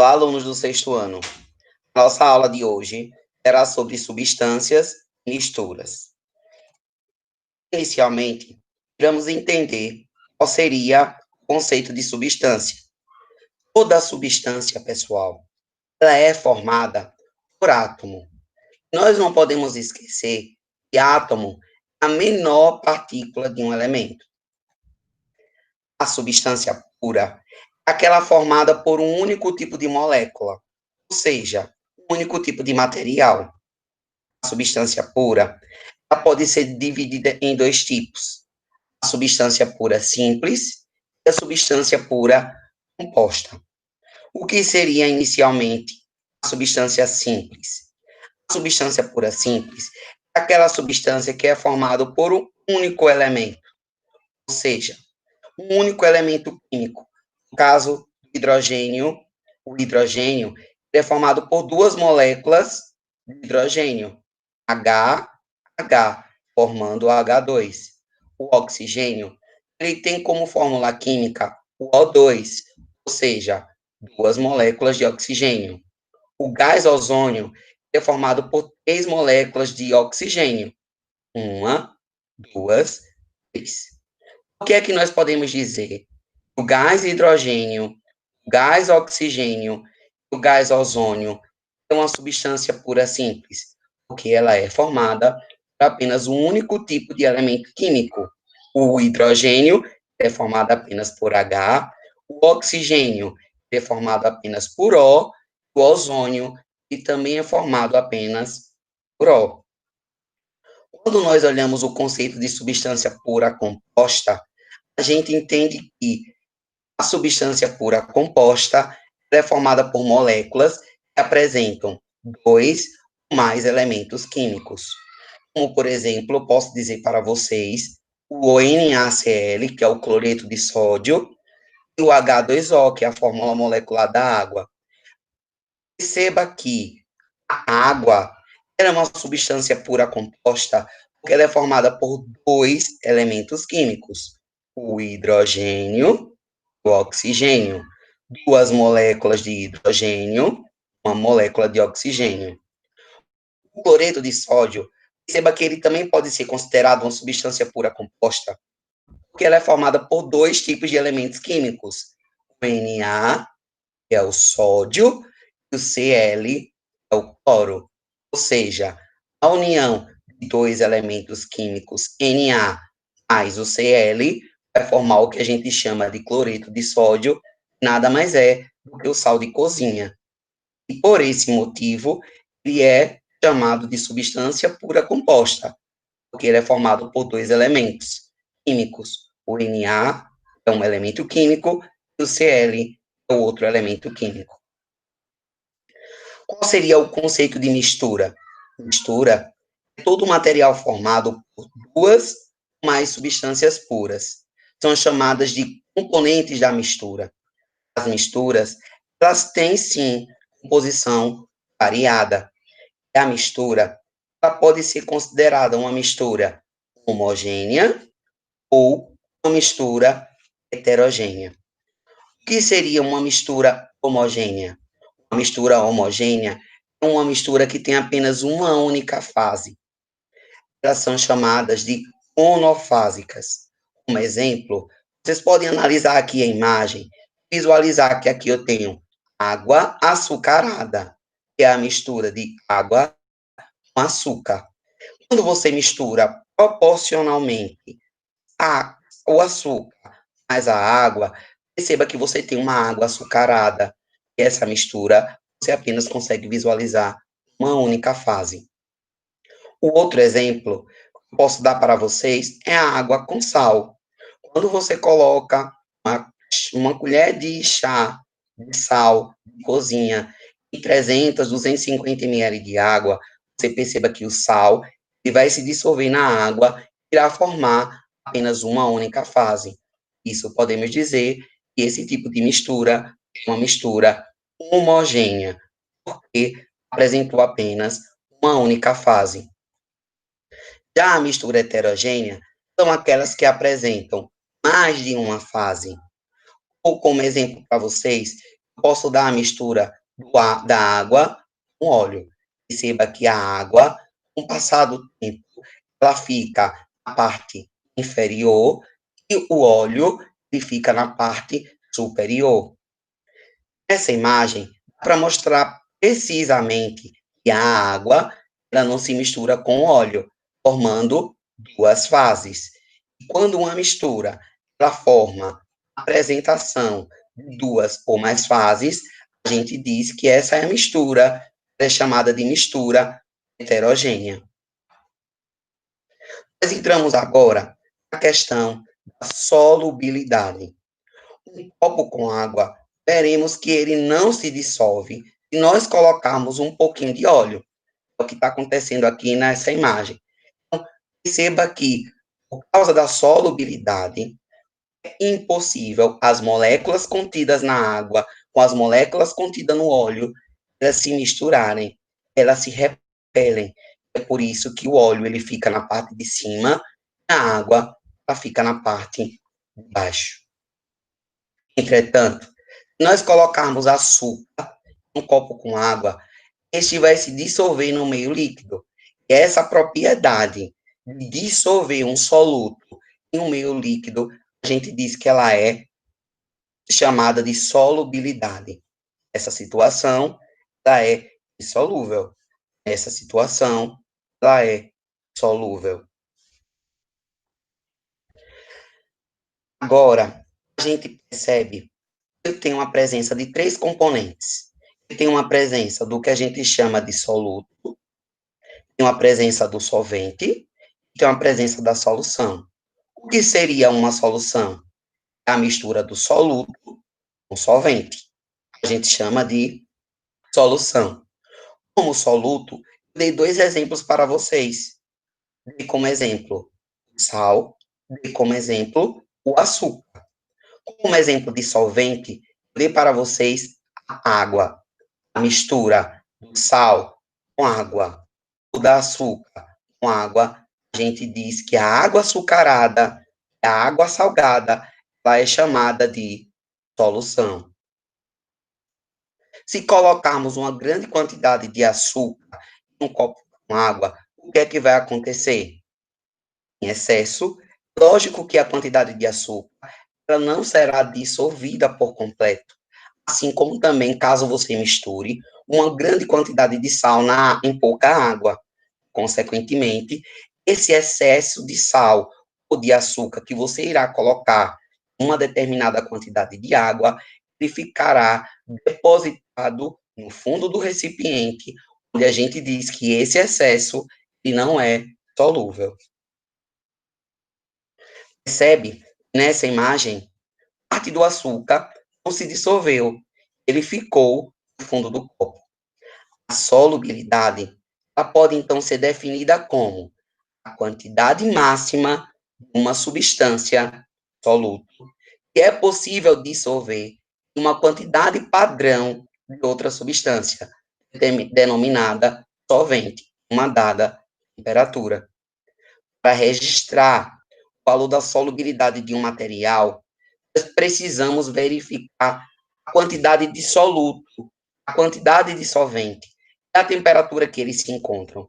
Olá, alunos do sexto ano. Nossa aula de hoje será sobre substâncias e misturas. Inicialmente, vamos entender qual seria o conceito de substância. Toda substância, pessoal, ela é formada por átomo. Nós não podemos esquecer que átomo é a menor partícula de um elemento. A substância pura é aquela formada por um único tipo de molécula, ou seja, um único tipo de material. A substância pura ela pode ser dividida em dois tipos: a substância pura simples e a substância pura composta. O que seria inicialmente a substância simples? A substância pura simples é aquela substância que é formada por um único elemento, ou seja, um único elemento químico. No caso do hidrogênio, o hidrogênio é formado por duas moléculas de hidrogênio, H, formando o H2. O oxigênio, ele tem como fórmula química o O2, ou seja, duas moléculas de oxigênio. O gás ozônio é formado por três moléculas de oxigênio. Uma, duas, três. O que é que nós podemos dizer? O gás hidrogênio, o gás oxigênio, o gás ozônio é uma substância pura simples, porque ela é formada por apenas um único tipo de elemento químico. O hidrogênio é formado apenas por H, o oxigênio é formado apenas por O, o ozônio e também é formado apenas por O. Quando nós olhamos o conceito de substância pura composta, a gente entende que a substância pura composta é formada por moléculas que apresentam dois ou mais elementos químicos. Como, por exemplo, eu posso dizer para vocês o NaCl, que é o cloreto de sódio, e o H2O, que é a fórmula molecular da água. Perceba que a água é uma substância pura composta porque ela é formada por dois elementos químicos, o hidrogênio e o oxigênio. Duas moléculas de hidrogênio, uma molécula de oxigênio. O cloreto de sódio, perceba que ele também pode ser considerado uma substância pura composta, porque ela é formada por dois tipos de elementos químicos, o Na, que é o sódio, e o Cl, é o cloro. Ou seja, a união de dois elementos químicos, Na mais o Cl, vai formar o que a gente chama de cloreto de sódio, nada mais é do que o sal de cozinha. E por esse motivo, ele é chamado de substância pura composta, porque ele é formado por dois elementos químicos. O Na é um elemento químico e o Cl é outro elemento químico. Qual seria o conceito de mistura? Mistura é todo material formado por duas ou mais substâncias puras. São chamadas de componentes da mistura. As misturas, elas têm, sim, composição variada. A mistura, ela pode ser considerada uma mistura homogênea ou uma mistura heterogênea. O que seria uma mistura homogênea? Uma mistura homogênea é uma mistura que tem apenas uma única fase. Elas são chamadas de monofásicas. Como exemplo, vocês podem analisar aqui a imagem, visualizar que aqui eu tenho água açucarada, que é a mistura de água com açúcar. Quando você mistura proporcionalmente o açúcar mais a água, perceba que você tem uma água açucarada. E essa mistura, você apenas consegue visualizar uma única fase. O outro exemplo que eu posso dar para vocês é a água com sal. Quando você coloca uma colher de chá de sal de cozinha em 300, 250 ml de água, você perceba que o sal ele vai se dissolver na água e irá formar apenas uma única fase. Isso podemos dizer que esse tipo de mistura é uma mistura homogênea, porque apresentou apenas uma única fase. Já a mistura heterogênea são aquelas que apresentam mais de uma fase. Ou como exemplo para vocês, posso dar a mistura da água com óleo. Perceba que a água, com o passar do tempo, ela fica na parte inferior e o óleo ele fica na parte superior. Essa imagem é para mostrar precisamente que a água ela não se mistura com o óleo, formando duas fases. E quando uma mistura ela forma a apresentação de duas ou mais fases, a gente diz que essa é a mistura, é chamada de mistura heterogênea. Nós entramos agora na questão da solubilidade. Um copo com água, veremos que ele não se dissolve se nós colocarmos um pouquinho de óleo. É o que está acontecendo aqui nessa imagem. Então, perceba que, por causa da solubilidade, é impossível as moléculas contidas na água com as moléculas contidas no óleo, elas se misturarem, elas se repelem. É por isso que o óleo ele fica na parte de cima, a água ela fica na parte de baixo. Entretanto, se nós colocarmos açúcar em um copo com água, este vai se dissolver no meio líquido. E essa propriedade de dissolver um soluto em um meio líquido, a gente diz que ela é chamada de solubilidade. Essa situação, ela é insolúvel. Essa situação, ela é solúvel. Agora, a gente percebe que tem uma presença de três componentes. Tem uma presença do que a gente chama de soluto, tem uma presença do solvente, e tem uma presença da solução. O que seria uma solução? É a mistura do soluto com solvente. A gente chama de solução. Como soluto, eu dei dois exemplos para vocês. Dei como exemplo o sal, dei como exemplo o açúcar. Como exemplo de solvente, dei para vocês a água, a mistura do sal com água, o da açúcar com água. A gente diz que a água açucarada, a água salgada, ela é chamada de solução. Se colocarmos uma grande quantidade de açúcar em um copo com água, o que é que vai acontecer? Em excesso, lógico que a quantidade de açúcar ela não será dissolvida por completo. Assim como também, caso você misture uma grande quantidade de sal em pouca água. Consequentemente, esse excesso de sal ou de açúcar que você irá colocar em uma determinada quantidade de água, ele ficará depositado no fundo do recipiente, onde a gente diz que esse excesso ele não é solúvel. Percebe nessa imagem, parte do açúcar não se dissolveu, ele ficou no fundo do copo. A solubilidade ela pode então ser definida como a quantidade máxima de uma substância soluto que é possível dissolver em uma quantidade padrão de outra substância, denominada solvente, uma dada temperatura. Para registrar o valor da solubilidade de um material, nós precisamos verificar a quantidade de soluto, a quantidade de solvente e a temperatura que eles se encontram.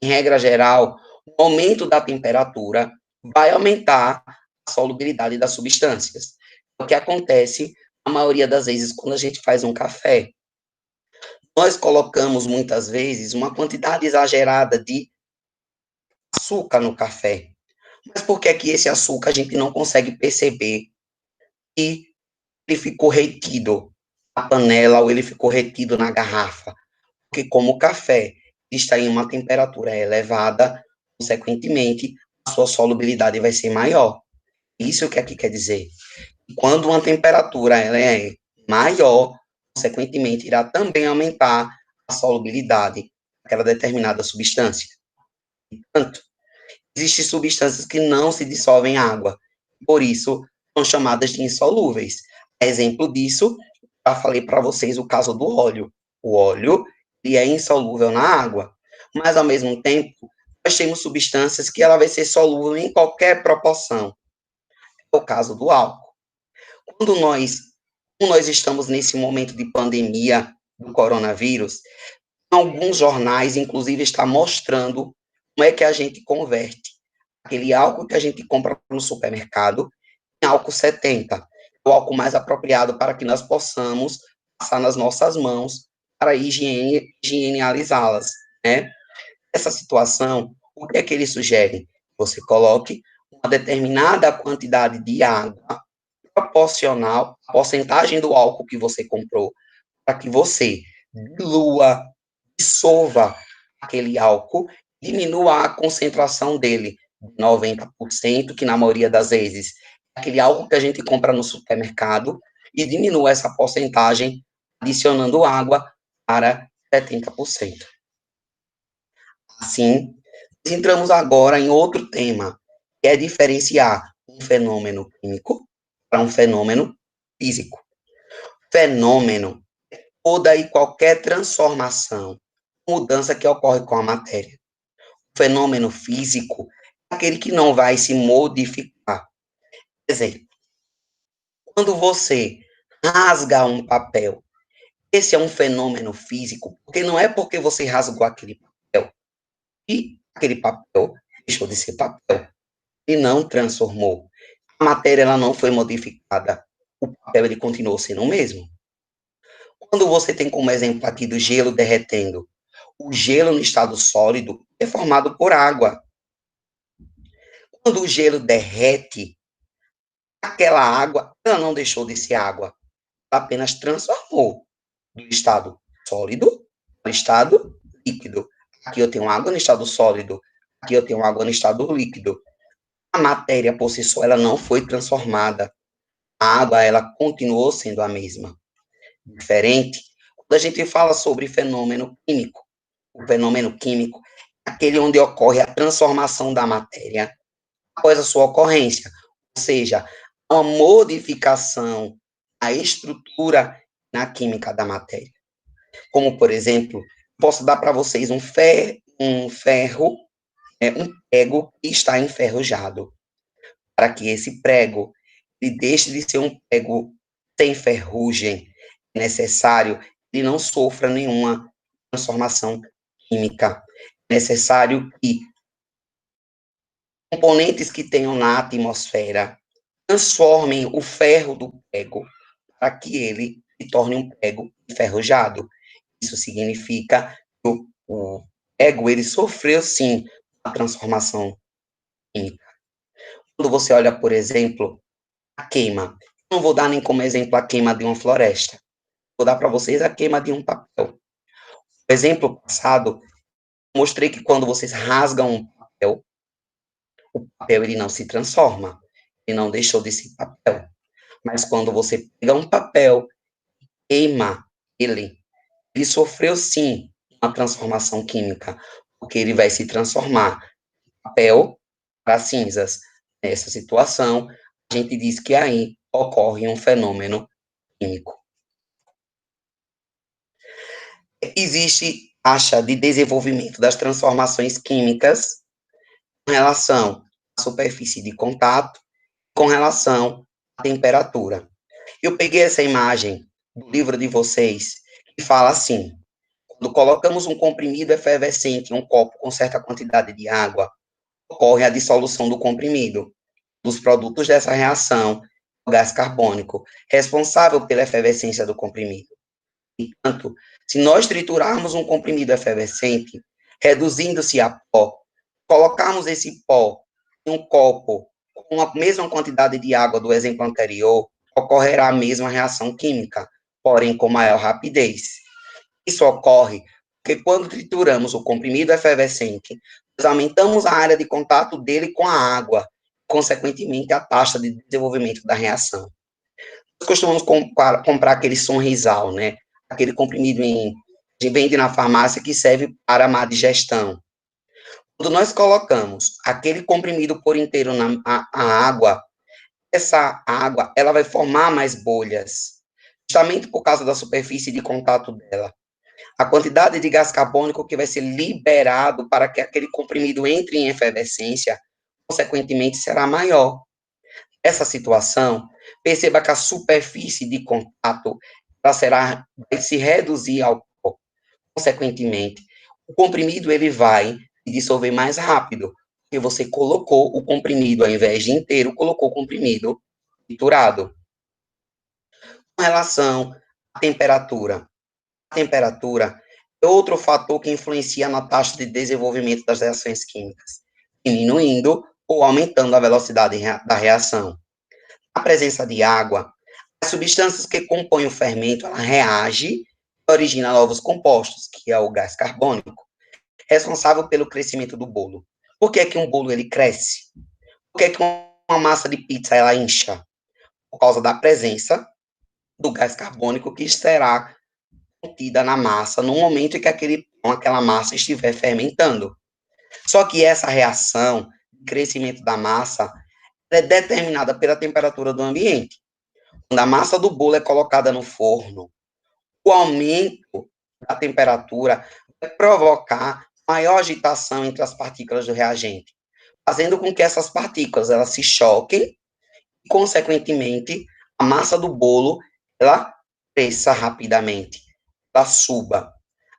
Em regra geral, o aumento da temperatura vai aumentar a solubilidade das substâncias. O que acontece, a maioria das vezes, quando a gente faz um café, nós colocamos, muitas vezes, uma quantidade exagerada de açúcar no café. Mas por que é que esse açúcar a gente não consegue perceber que ele ficou retido na panela ou ele ficou retido na garrafa? Porque como o café está em uma temperatura elevada, consequentemente, a sua solubilidade vai ser maior. Isso que aqui quer dizer. Quando uma temperatura ela é maior, consequentemente, irá também aumentar a solubilidade daquela determinada substância. Portanto, existem substâncias que não se dissolvem em água, por isso são chamadas de insolúveis. Exemplo disso, já falei para vocês o caso do óleo. O óleo ele é insolúvel na água, mas ao mesmo tempo nós temos substâncias que ela vai ser solúvel em qualquer proporção. É o caso do álcool. Quando nós Como nós estamos nesse momento de pandemia do coronavírus, alguns jornais, inclusive, estão mostrando como é que a gente converte aquele álcool que a gente compra no supermercado em álcool 70, o álcool mais apropriado para que nós possamos passar nas nossas mãos para higienizá-las, né? Essa situação, o que é que ele sugere? Você coloque uma determinada quantidade de água proporcional à porcentagem do álcool que você comprou, para que você dilua, dissolva aquele álcool, diminua a concentração dele de 90%, que na maioria das vezes é aquele álcool que a gente compra no supermercado, e diminua essa porcentagem adicionando água para 70%. Assim, entramos agora em outro tema, que é diferenciar um fenômeno químico para um fenômeno físico. Fenômeno, toda e qualquer transformação, mudança que ocorre com a matéria. O fenômeno físico é aquele que não vai se modificar. Por exemplo, quando você rasga um papel, esse é um fenômeno físico, porque não é porque você rasgou aquele papel e aquele papel deixou de ser papel e não transformou. A matéria ela não foi modificada. O papel ele continuou sendo o mesmo. Quando você tem como exemplo aqui do gelo derretendo, o gelo no estado sólido é formado por água. Quando o gelo derrete, aquela água, ela não deixou de ser água, ela apenas transformou do estado sólido para o estado líquido. Aqui eu tenho água no estado sólido, aqui eu tenho água no estado líquido. A matéria por si só, ela não foi transformada. A água, ela continuou sendo a mesma. Diferente, quando a gente fala sobre fenômeno químico, o fenômeno químico é aquele onde ocorre a transformação da matéria após a sua ocorrência, ou seja, uma modificação na estrutura na química da matéria. Como, por exemplo, posso dar para vocês um ferro, um prego que está enferrujado. Para que esse prego ele deixe de ser um prego sem ferrugem, é necessário que ele não sofra nenhuma transformação química. É necessário que componentes que tenham na atmosfera transformem o ferro do prego para que ele se torne um prego enferrujado. Isso significa que o prego ele sofreu sim a transformação química. Quando você olha, por exemplo, a queima, não vou dar nem como exemplo a queima de uma floresta, vou dar para vocês a queima de um papel. No exemplo passado, mostrei que quando vocês rasgam um papel, o papel ele não se transforma, ele não deixou de ser papel. Mas quando você pega um papel, queima ele sofreu sim uma transformação química, porque ele vai se transformar de papel para cinzas. Nessa situação, a gente diz que aí ocorre um fenômeno químico. Existe taxa de desenvolvimento das transformações químicas com relação à superfície de contato, com relação à temperatura. Eu peguei essa imagem do livro de vocês, que fala assim: quando colocamos um comprimido efervescente em um copo com certa quantidade de água, ocorre a dissolução do comprimido. Dos produtos dessa reação, o gás carbônico, responsável pela efervescência do comprimido. Portanto, se nós triturarmos um comprimido efervescente, reduzindo-se a pó, colocarmos esse pó em um copo com a mesma quantidade de água do exemplo anterior, ocorrerá a mesma reação química, porém com maior rapidez. Isso ocorre porque quando trituramos o comprimido efervescente, nós aumentamos a área de contato dele com a água, consequentemente a taxa de desenvolvimento da reação. Nós costumamos comprar aquele Sonrisal, né? Aquele comprimido que vende na farmácia que serve para má digestão. Quando nós colocamos aquele comprimido por inteiro na água, essa água ela vai formar mais bolhas, justamente por causa da superfície de contato dela. A quantidade de gás carbônico que vai ser liberado para que aquele comprimido entre em efervescência, consequentemente, será maior. Essa situação Perceba que a superfície de contato ela vai se reduzir ao pó. Consequentemente, o comprimido ele vai se dissolver mais rápido, porque você colocou o comprimido, ao invés de inteiro, colocou o comprimido triturado. Com relação à temperatura, a temperatura é outro fator que influencia na taxa de desenvolvimento das reações químicas, diminuindo ou aumentando a velocidade da reação. A presença de água, as substâncias que compõem o fermento, ela reage e origina novos compostos, que é o gás carbônico, responsável pelo crescimento do bolo. Por que é que um bolo ele cresce? Por que é que uma massa de pizza ela incha? Por causa da presença do gás carbônico que será contida na massa no momento em que aquela massa estiver fermentando. Só que essa reação de crescimento da massa é determinada pela temperatura do ambiente. Quando a massa do bolo é colocada no forno, o aumento da temperatura vai provocar maior agitação entre as partículas do reagente, fazendo com que essas partículas elas se choquem e, consequentemente, a massa do bolo ela cresça rapidamente, ela suba.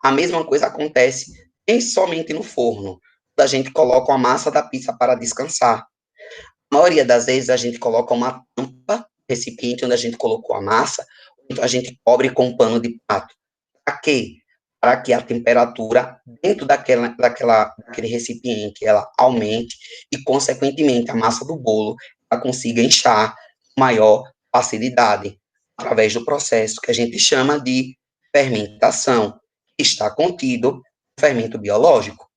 A mesma coisa acontece nem somente no forno, quando a gente coloca a massa da pizza para descansar. A maioria das vezes a gente coloca uma tampa, recipiente onde a gente colocou a massa, então a gente cobre com um pano de prato. Para quê? Para que a temperatura dentro daquele recipiente ela aumente e, consequentemente, a massa do bolo ela consiga inchar com maior facilidade, através do processo que a gente chama de fermentação, que está contido no fermento biológico.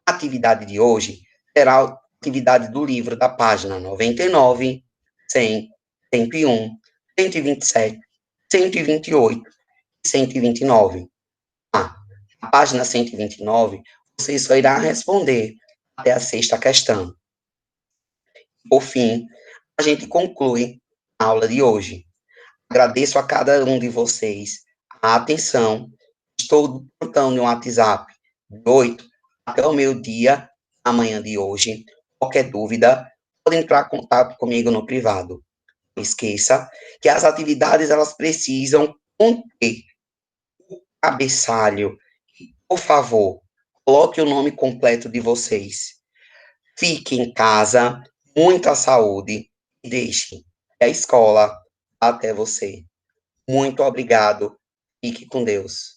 A atividade de hoje será a atividade do livro da página 99, 100, 101, 127, 128 e 129. Na página 129, você só irá responder até a sexta questão. Por fim, a gente conclui a aula de hoje. Agradeço a cada um de vocês a atenção. Estou contando no WhatsApp de 8 até o meio-dia, amanhã de hoje. Qualquer dúvida, pode entrar em contato comigo no privado. Não esqueça que as atividades elas precisam conter o cabeçalho. Por favor, coloque o nome completo de vocês. Fique em casa, muita saúde e deixe a escola até você. Muito obrigado. Fique com Deus.